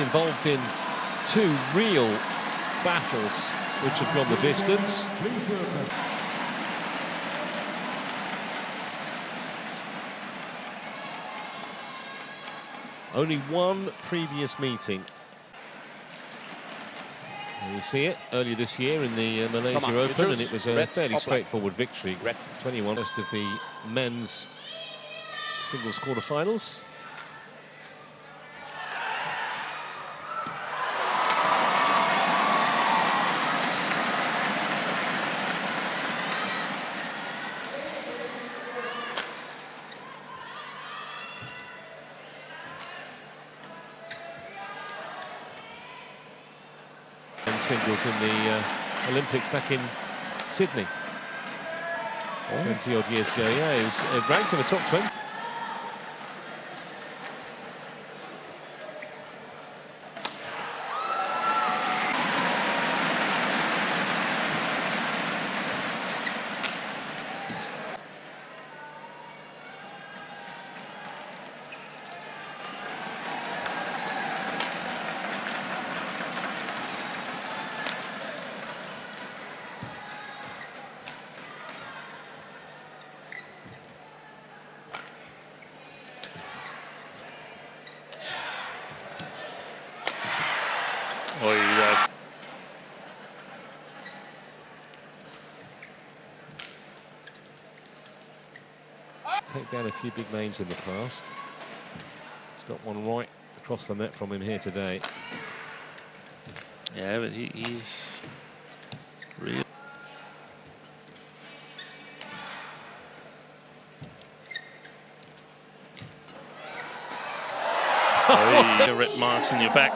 involved in two real battles which have gone the distance. Only one previous meeting. And you see it earlier this year in the Malaysia Open, and it was a fairly straightforward victory. 21 of the men's singles quarterfinals. Singles in the Olympics back in Sydney 20 odd years ago. Yeah, he was ranked in the top 20. Take down a few big names in the past. He's got one right across the net from him here today. Yeah, but he's real. Red marks in your back.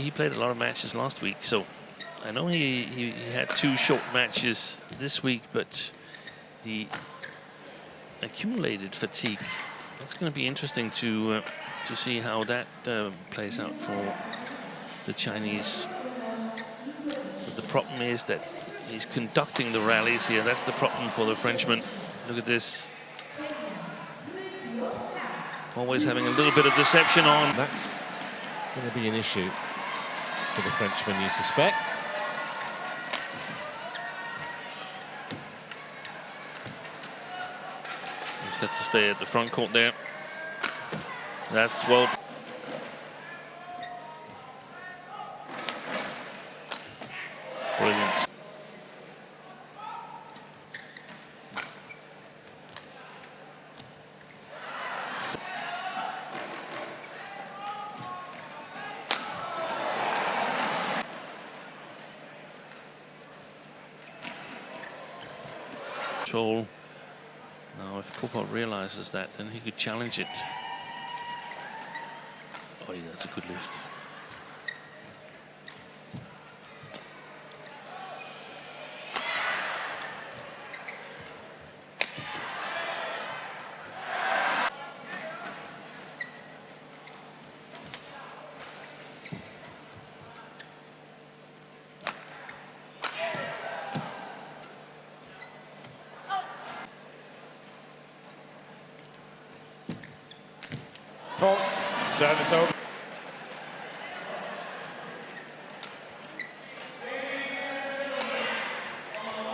He played a lot of matches last week, so I know he had two short matches this week, but the accumulated fatigue, that's going to be interesting to see how that plays out for the Chinese. But the problem is that he's conducting the rallies here. That's the problem for the Frenchman. Look at this. Always having a little bit of deception on. That's going to be an issue for the Frenchman, you suspect. He's got to stay at the front court there. That's well. Brilliant. Now, if Popov realizes that, then he could challenge it. Oh, yeah, that's a good lift. Service over.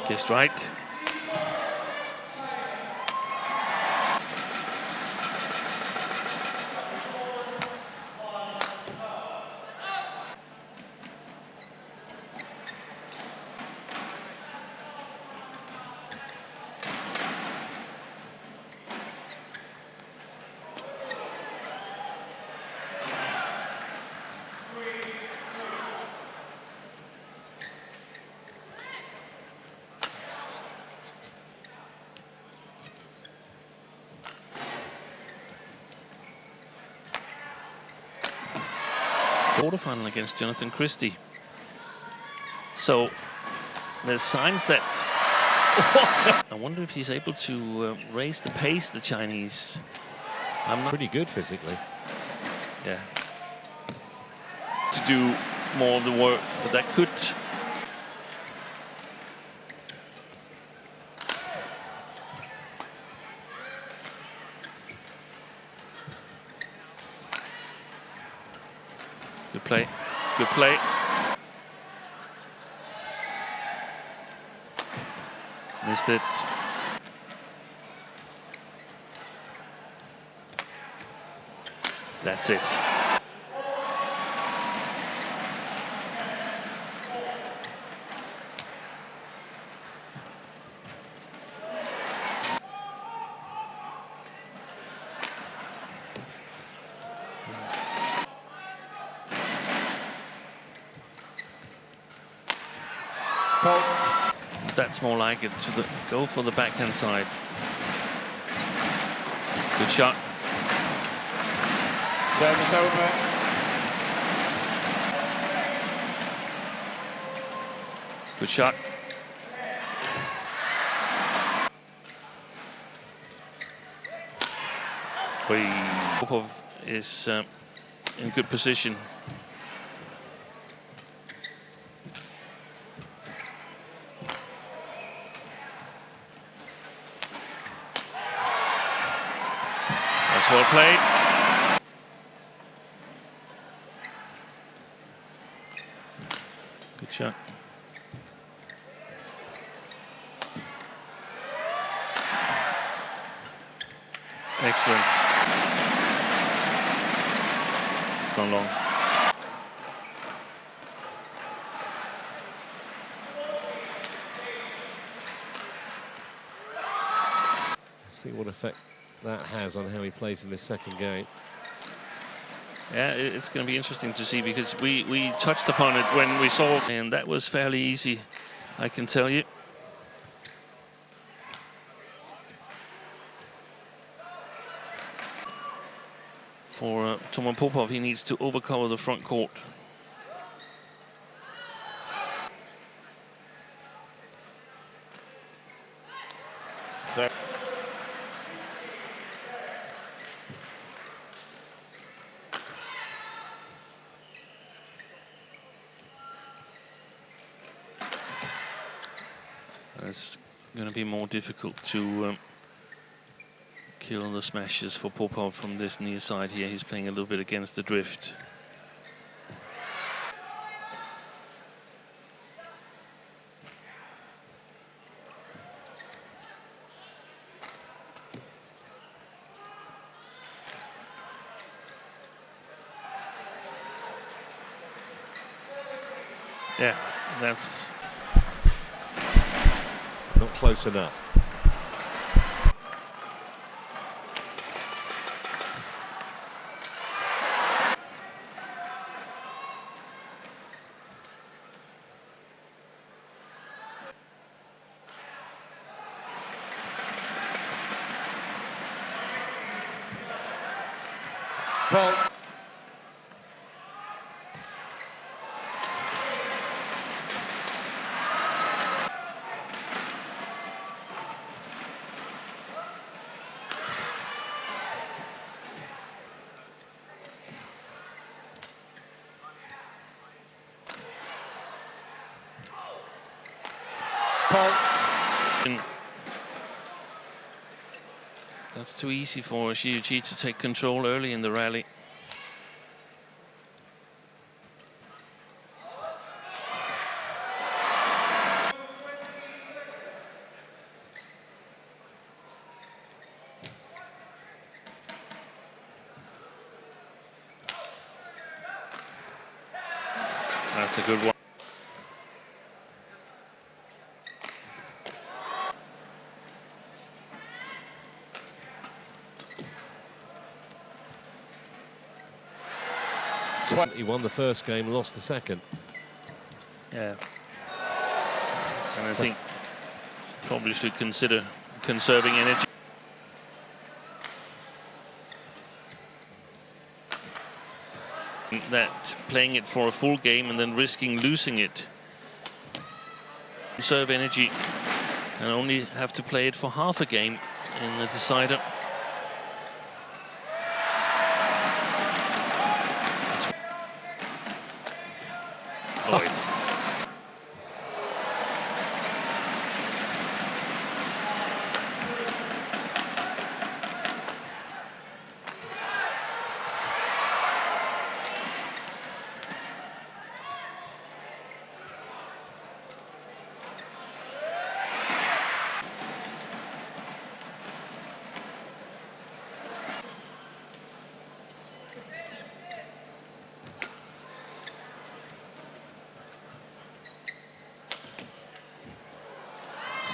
Kissed right. Quarterfinal against Jonathan Christie. So there's signs that I wonder if he's able to raise the pace, the Chinese. I'm not pretty good physically. Yeah. To do more of the work, but that could. Good play. Good play. Missed it. That's it. That's more like it. To the go for the backhand side. Good shot. Service over. Good shot. Popov is in good position. That's well played. Good shot. Excellent. It's gone long. See what effect that has on how he plays in this second game. Yeah, it's going to be interesting to see, because we touched upon it when we saw, and that was fairly easy, I can tell you. For Toma Popov, he needs to overcover the front court. So it's going to be more difficult to kill the smashes for Popov from this near side here. He's playing a little bit against the drift. Yeah, that's not close enough. fault. That's too easy for Shi Yu Qi to take control early in the rally. That's a good one. He won the first game, lost the second. Yeah. And I think probably should consider conserving energy. That playing it for a full game and then risking losing it. Conserve energy and only have to play it for half a game in the decider.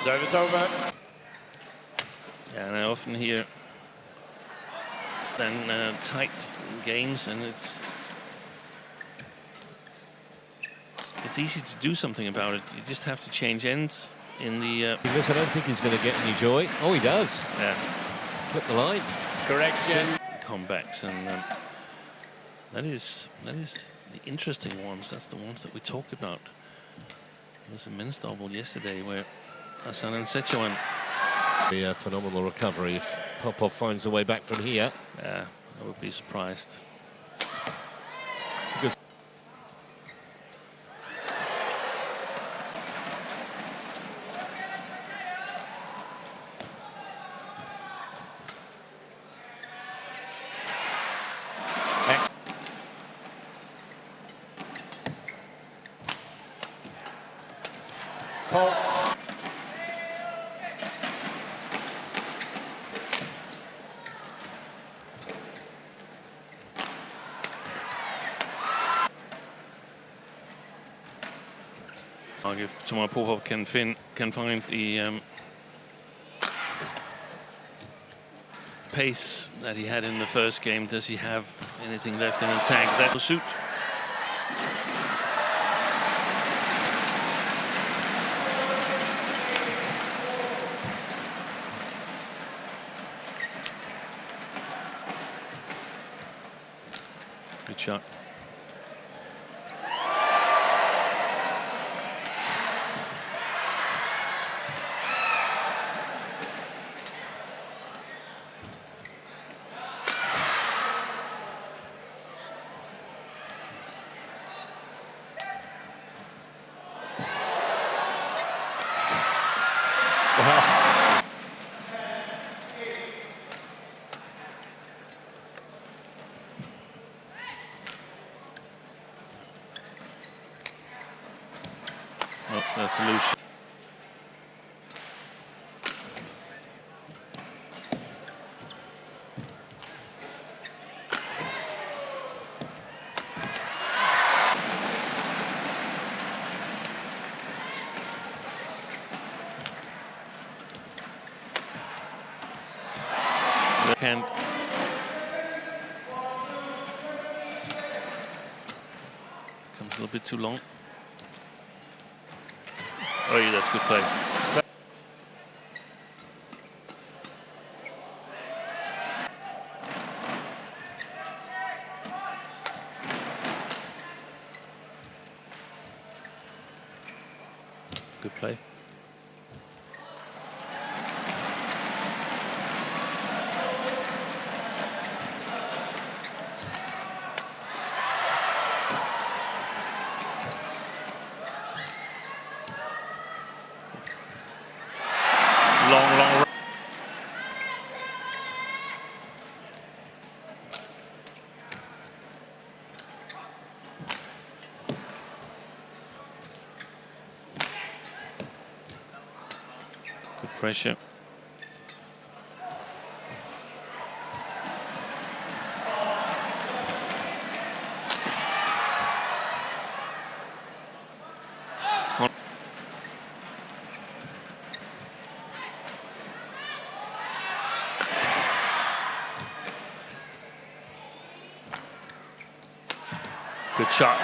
Service over. Yeah, and I often hear then tight games, and it's easy to do something about it. You just have to change ends in the. Because I don't think he's going to get any joy. Oh, he does. Yeah. Flip the line. Correction. Comebacks, and that is the interesting ones. That's the ones that we talk about. There was a men's double yesterday where Hassan and Sichuan. A phenomenal recovery if Popov finds a way back from here. Yeah, I would be surprised. Good. Fault. If Toma Popov can find the pace that he had in the first game, does he have anything left in the tank? That will suit. Good shot. Oh, that's loose. Can comes a little bit too long. Oh yeah, that's good play. Good play. Long. Good pressure. It's gone. Good shot.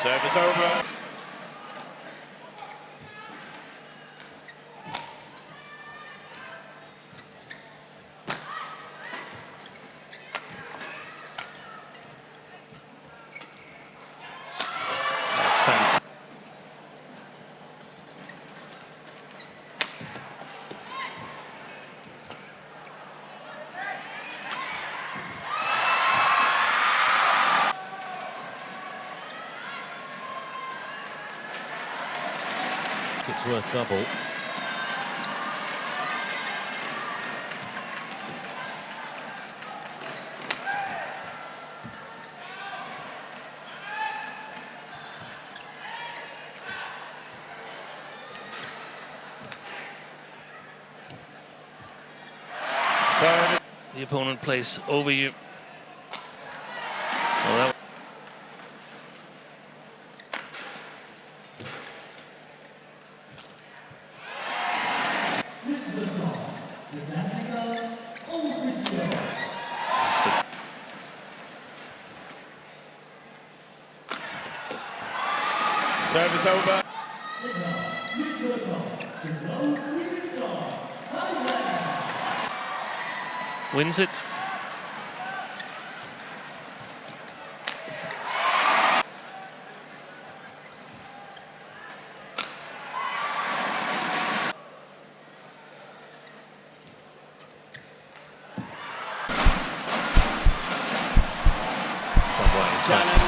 Service over. it's worth double. The opponent plays over you. Oh, that Service over. wins it. Challenge.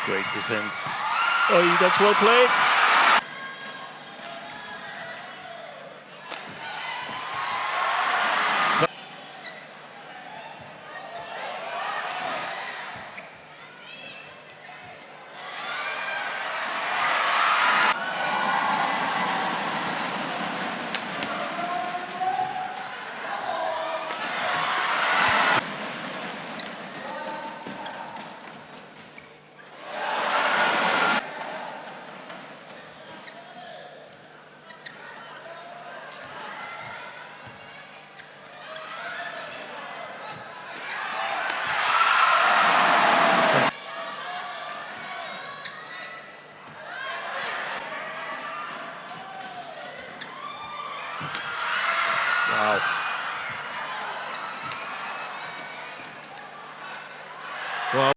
Great defense. Oh, that's well played. Wow. Well,